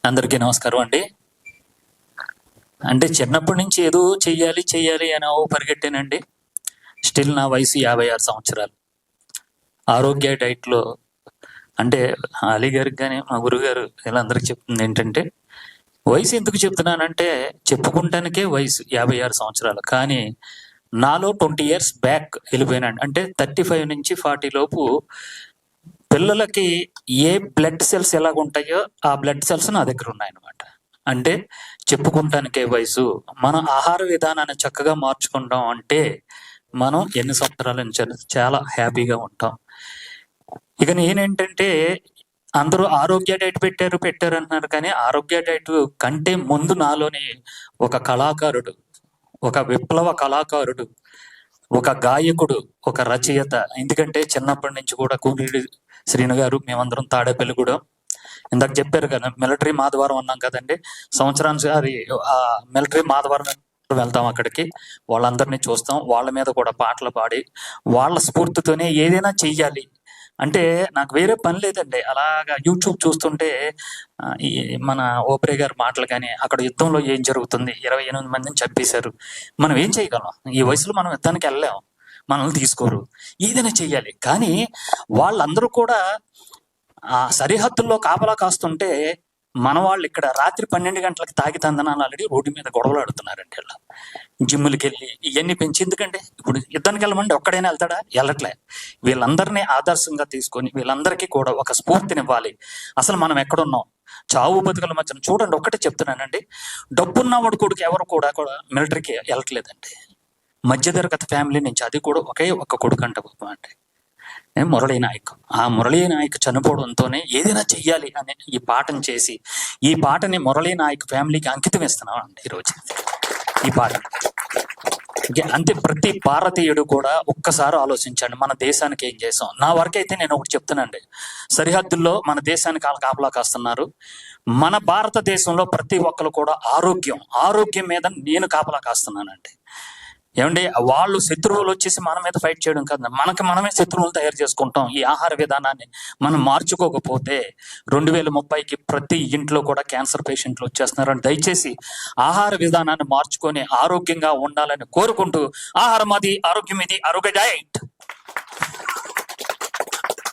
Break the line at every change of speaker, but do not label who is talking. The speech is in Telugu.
అందరికీ నమస్కారం అండి. అంటే చిన్నప్పటి నుంచి ఏదో చెయ్యాలి చెయ్యాలి అని పరిగెట్టానండి. స్టిల్ నా వయసు 56 సంవత్సరాలు. ఆరోగ్య డైట్లో అంటే అలీ గారికి కానీ మా గురుగారు వీళ్ళందరికీ చెప్తుంది ఏంటంటే, వయసు ఎందుకు చెప్తున్నానంటే చెప్పుకుంటానికే వయసు 56 సంవత్సరాలు, కానీ నాలో 20 ఇయర్స్ బ్యాక్ వెళ్ళిపోయినాను. అంటే 35 నుంచి 40 లోపు పిల్లలకి ఏ బ్లడ్ సెల్స్ ఎలాగ ఉంటాయో ఆ బ్లడ్ సెల్స్ నా దగ్గర ఉన్నాయన్నమాట. అంటే చెప్పుకుంటానికే వయసు. మన ఆహార విధానాన్ని చక్కగా మార్చుకుంటాం అంటే మనం ఎన్ని సంవత్సరాల నుంచి చాలా హ్యాపీగా ఉంటాం. ఇక నేనేంటంటే అందరూ ఆరోగ్య డైట్ పెట్టారు అంటున్నారు, కానీ ఆరోగ్య డైట్ కంటే ముందు నాలోని ఒక కళాకారుడు, ఒక విప్లవ కళాకారుడు, ఒక గాయకుడు, ఒక రచయిత. ఎందుకంటే చిన్నప్పటి నుంచి కూడా కూలీడి శ్రీను గారు మేమందరం తాడేపల్లిగూడెం, ఇందాక చెప్పారు కదా మిలిటరీ మాధవరం అన్నాం కదండి, సంవత్సరానికి అది ఆ మిలిటరీ మాధవరం వెళ్తాం. అక్కడికి వాళ్ళందరినీ చూస్తాం, వాళ్ళ మీద కూడా పాటలు పాడి వాళ్ళ స్ఫూర్తితోనే ఏదైనా చెయ్యాలి అంటే నాకు వేరే పని లేదండి. అలాగా యూట్యూబ్ చూస్తుంటే ఈ మన ఓబ్రే గారి మాటలు కానీ, అక్కడ యుద్ధంలో ఏం జరుగుతుంది, 28 మందిని చంపేశారు, మనం ఏం చేయగలం, ఈ వయసులో మనం యుద్ధానికి వెళ్ళలేము, మనల్ని తీసుకోరు, ఏదైనా చెయ్యాలి. కానీ వాళ్ళందరూ కూడా ఆ సరిహద్దుల్లో కాపలా కాస్తుంటే మన వాళ్ళు ఇక్కడ రాత్రి 12 గంటలకు తాగి తందనాలు ఆల్రెడీ రోడ్డు మీద గొడవలు ఆడుతున్నారండి. ఇలా జిమ్ములకి వెళ్ళి ఇవన్నీ పెంచి, ఎందుకంటే ఇప్పుడు యుద్ధానికి వెళ్ళమంటే ఒక్కడైనా వెళ్తాడా? వెళ్ళట్లే. వీళ్ళందరినీ ఆదర్శంగా తీసుకొని వీళ్ళందరికీ కూడా ఒక స్ఫూర్తినివ్వాలి. అసలు మనం ఎక్కడున్నాం, చావు బతుకుల మధ్యన చూడండి. ఒక్కటే చెప్తున్నానండి, డబ్బున్నవాడు కొడుకు ఎవరు కూడా మిలిటరీకి వెళ్ళట్లేదండి. మధ్యతరగతి ఫ్యామిలీ నుంచి, అది కూడా ఒకే ఒక్క కొడుకు అంట అంటే మురళీ నాయక్. ఆ మురళీ నాయక్ చనిపోవడంతోనే ఏదైనా చెయ్యాలి అనే ఈ పాటను చేసి, ఈ పాటని మురళీ నాయక్ ఫ్యామిలీకి అంకితం ఇస్తున్నాం అండి ఈరోజు ఈ పాట. అంతే, ప్రతి భారతీయుడు కూడా ఒక్కసారి ఆలోచించండి, మన దేశానికి ఏం చేసాం. నా వరకైతే నేను ఒకటి చెప్తున్నానండి, సరిహద్దుల్లో మన దేశానికి వాళ్ళు కాపలా కాస్తున్నారు. మన భారతదేశంలో ప్రతి ఒక్కరు కూడా ఆరోగ్యం మీద నేను కాపలా కాస్తున్నానండి. ఏమండి, వాళ్ళు శత్రువులు వచ్చేసి మన మీద ఫైట్ చేయడం కాదు, మనమే శత్రువులు తయారు చేసుకుంటాం. ఈ ఆహార విధానాన్ని మనం మార్చుకోకపోతే 2030కి ప్రతి ఇంట్లో కూడా క్యాన్సర్ పేషెంట్లు వచ్చేస్తున్నారని, దయచేసి ఆహార విధానాన్ని మార్చుకొని ఆరోగ్యంగా ఉండాలని కోరుకుంటూ, ఆహారం అది, ఆరోగ్యం ఇది, ఆరోగ్య డైట్.